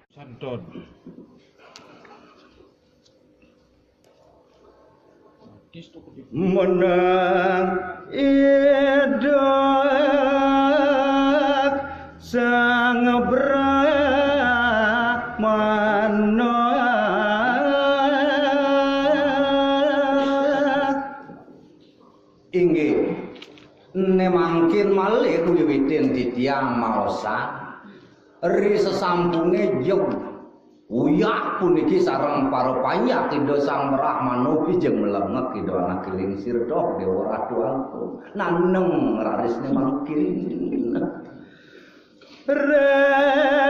Santun. Menang idak sang Brahmana inggih nemangkin malih wiwitin titiang maosan ri sesampunge jeng uyak puniki sareng para panyak Ida Sang Brahmana bijeng melemek Ida anak Lingsir doh dewa ratu angku naneng raris nemangkin reparakan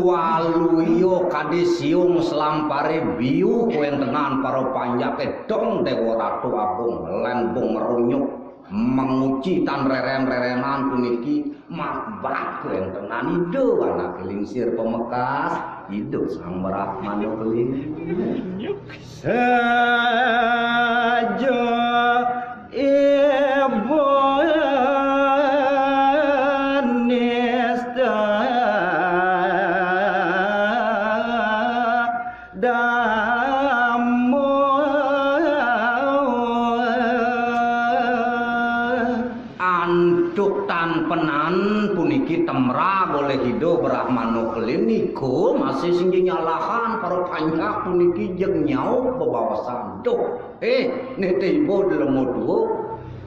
waluyo kadisiung selampare biu kuentenan para panjake dong dewa ratu agung lembung merunyuk menguci tan reren-rerenan puniki mabak kuentenan ido anak Lingsir pemekas ido Sang Brahmana kelinyuk saja ibu nista antuk tan penan puniki temra boleh hidup Brahmana kelin niku masih sing nyalahan para panjak puniki jeung nyau bebawasan duh nete ibu delemo duo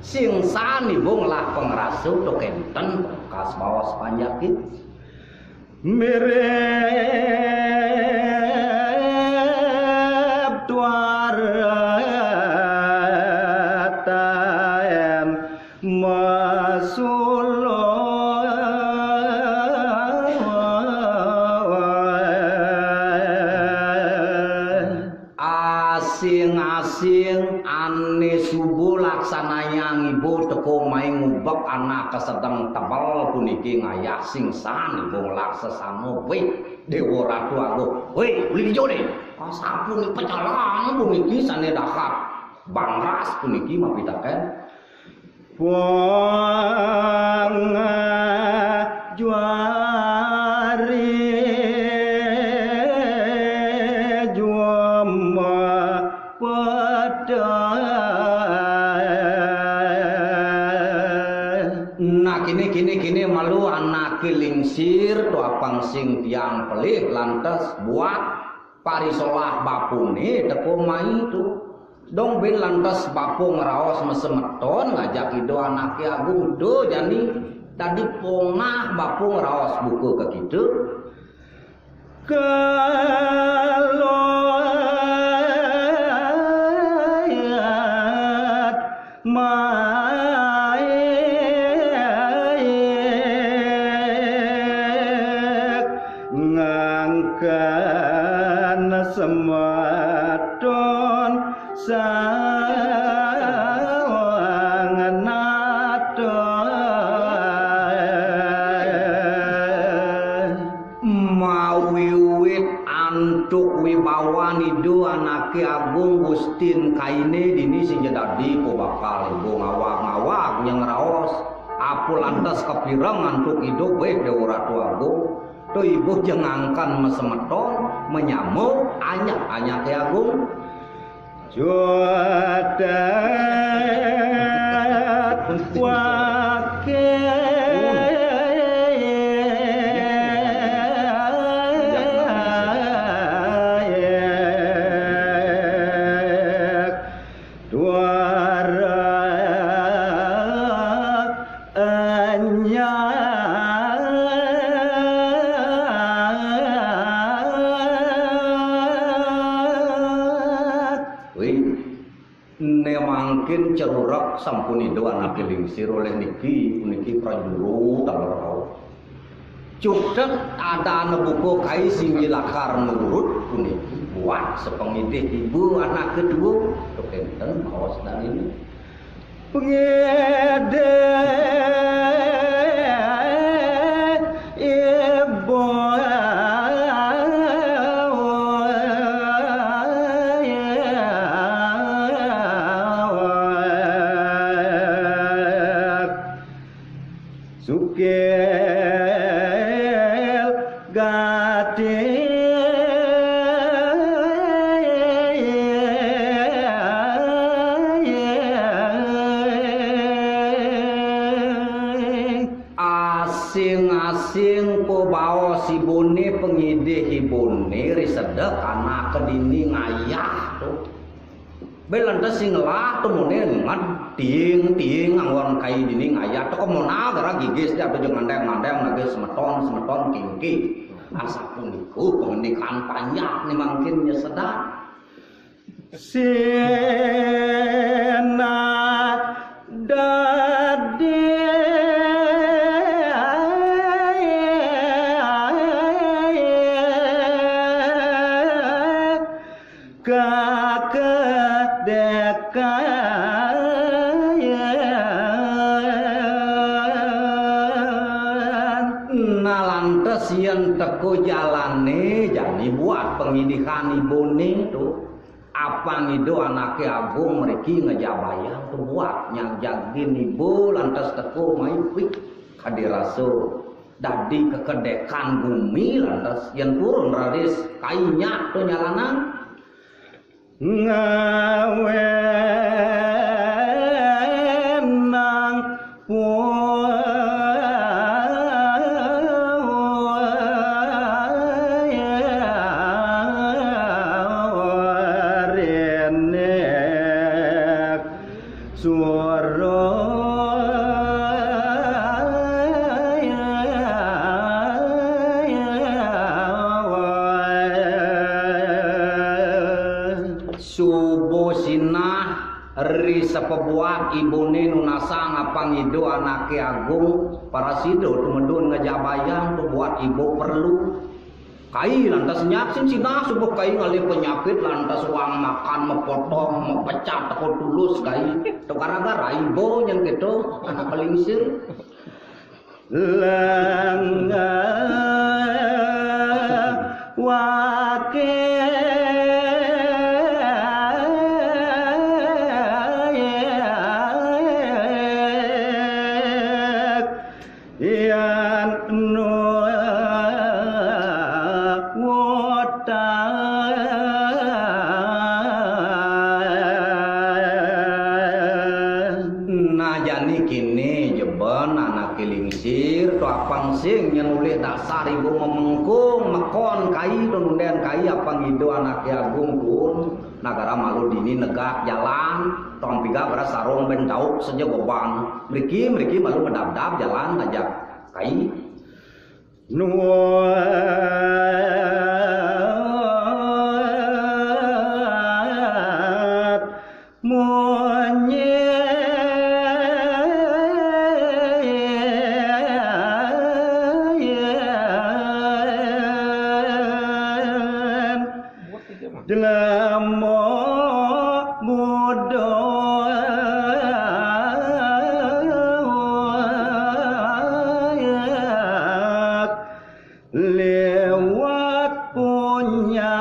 sing sani bung lah pengrasu tok enten bekas bawas panjaki mirip tuaratan masulo asing-asing ane subuh laksananya ngibu teko main ngubek anak kesedeng tebal puniki ngayak singsan ibu laksa samo weh dewa ratu agung weh beli hijau deh pasapun pecalang puniki sane dakap bangras puniki mapitaken buang juari juama pada nah kini malu anak Lingsir tu apang sing tiang pelih lantas buat parisolah bapune teko mai itu dong ben lantas bapu ngeraos mesemeton ngajak ido anake agung do jani tadi pongah bapu ngeraos buku ke kitu keloyat maek ngangkan semadon sawangan mawiwit antuk wibawan idu anake agung Gustin kaine dini sing jadi po bakal ibu ngawak-ngawak yang raos apu lantas kepireng antuk idu weh dewa ratu agung tu ibu jengangkan mesemeton menyamuk anyak agung Juadat wakil mangkin cerurak sampuni do anak Lingsir oleh niki prajuru talerau cudet ada ane buku kai sing lakar nurut puniki buat sepengidih ibu anak kedua tuh enten bawas dan ini pengidih ibu sukil gati asing-asing pembawa si bone pengidih ibune risedek anak kedini ngayah tuh belantas sing lah temune ngat ting anggon kai dini ngayah tuh mona gara gigis dia tuh ngandeng-ngandeng lagi semeton tinggi asa puniku pengenikan panjang nih mungkin nyesedak sena dadi nalantes yen teko jalane jadi buat pengidikan ibune tuh apa ngido anake agung mriki ngejabayang tuh buat yang jagin ibu lantas teko maipik kadiraso dadi kekedekan bumi lantas yen turun radis kainya tuh nyalanan ngawe nang sepebuat ibune nunasa ngapangido anake agung para sido tumedun ngejabayang tuh buat ibu perlu kai lantas nyapsin sina subuh kai ngali penyakit lantas uang makan mepotong mepecah teko tulus kai tuh gara-gara ibu yang gitu anak pelingsir langga wakil sing nyenulih dasar ibu memengkung mekon kai nunden kai apa ngido anak agung pun negara malu dini negak jalan tong piga beras sarung ben dauk saja gobang mriki malu medap-dap jalan ngajak kai nuat monye Delamo mudo lewat punya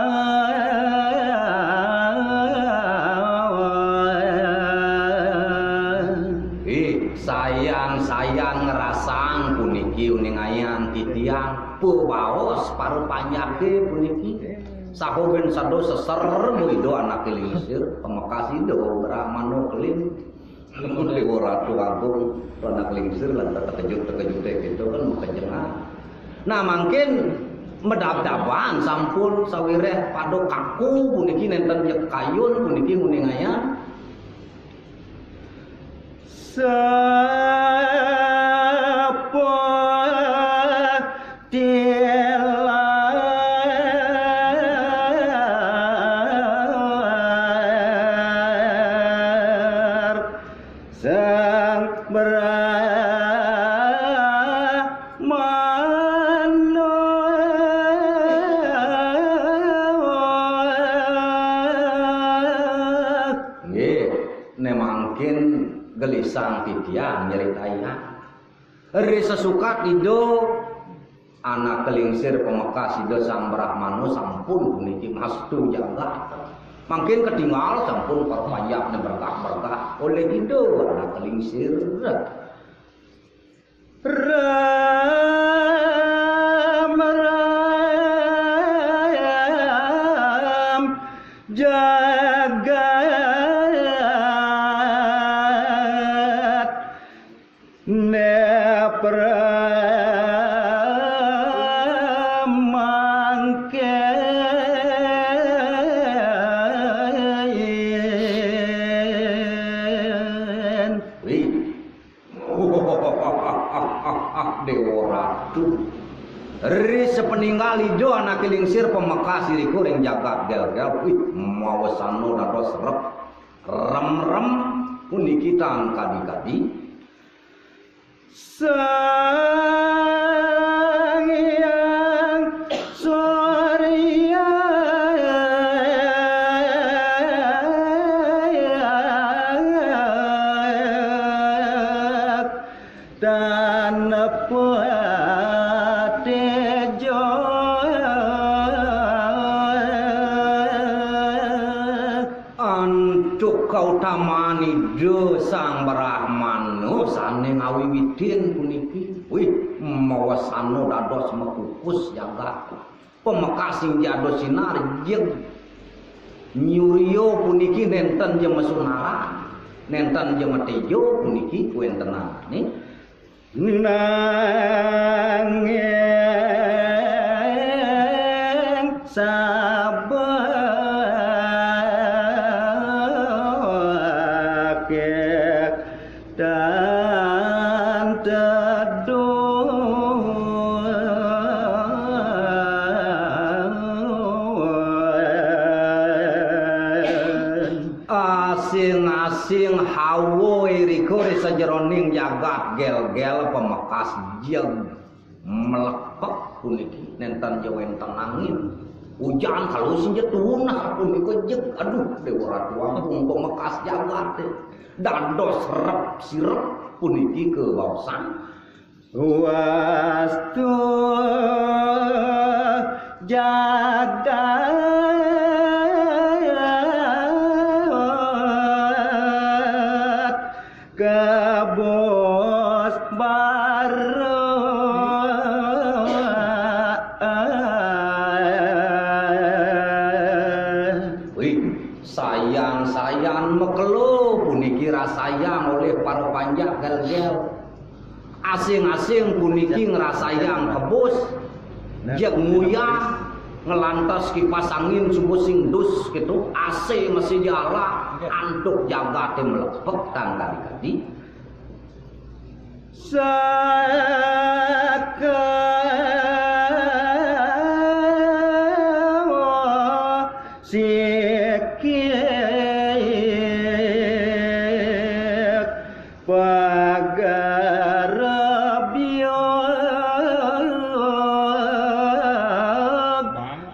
sayang ngerasang puniki uningayan titiang pubaos paru panyake puniki sahoben sado seser muido anak lingsir pemekas ido brahmano kelin kemudian ratu agung anak lingsir lantas terkejut gitu kan mekejengah nah mungkin medap-dapan sampun sawireh pado kaku puniki nenten yek kayun puniki nguningayan nemangkin gelisang titian nyeritaian ri sesukat ido anak kelingsir pemekas ido sang Brahmana sampun puniki mastu jagat mungkin ketinggal sampun perpanjang berkah-berkah oleh ido anak kelingsir ram ram jagat nepramangken Dewa Ratu ri sepeninggal ijo anak kelingsir pemekas iriku ring jagat gel-gel mawasano dados rem-rem puniki tan kadi-kadi Sang Hyang Surya dan Tejo antuk kautamani do sang Brahmana sane ngawiwidin puniki mawasana dados mekukus jagat pemekas sing jados sinar jeung nyurya puniki nenten jeung Sunara nenten jeung Tejo puniki kuwentenane nanging sabake dan teduh asing-asing hawa iriko di sajeroning jagat gel-gel pemekas jeung melepek puniki nenten jewenten angin hujan halus tunah puniki jeung aduh Dewa Ratu ampun pemekas jagat dados rep sirep puniki kewaosan wastu jagat kebos baru sayang mekelo puniki rasayang oleh para panjak gel-gel asing-asing puniki ngerasayang kebos jeung nguyah ngelantas kipas angin subuh sing dus gitu AC masih jala antuk jagat melepek tang kadi-kadi sikik pagarabyo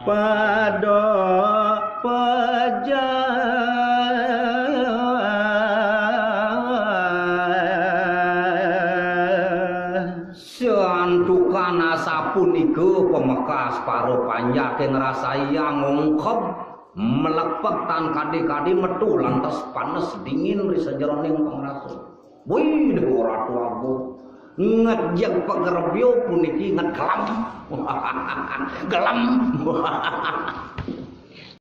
pada seantukan asapunika pemekas paro panjak ngrasaya ngongkep melepek tan kadi-kadi metu lantas panas dingin di sajeroning pangraso wih Dewa Ratu agung ngejek pagerebyo puniki ngegelam gelam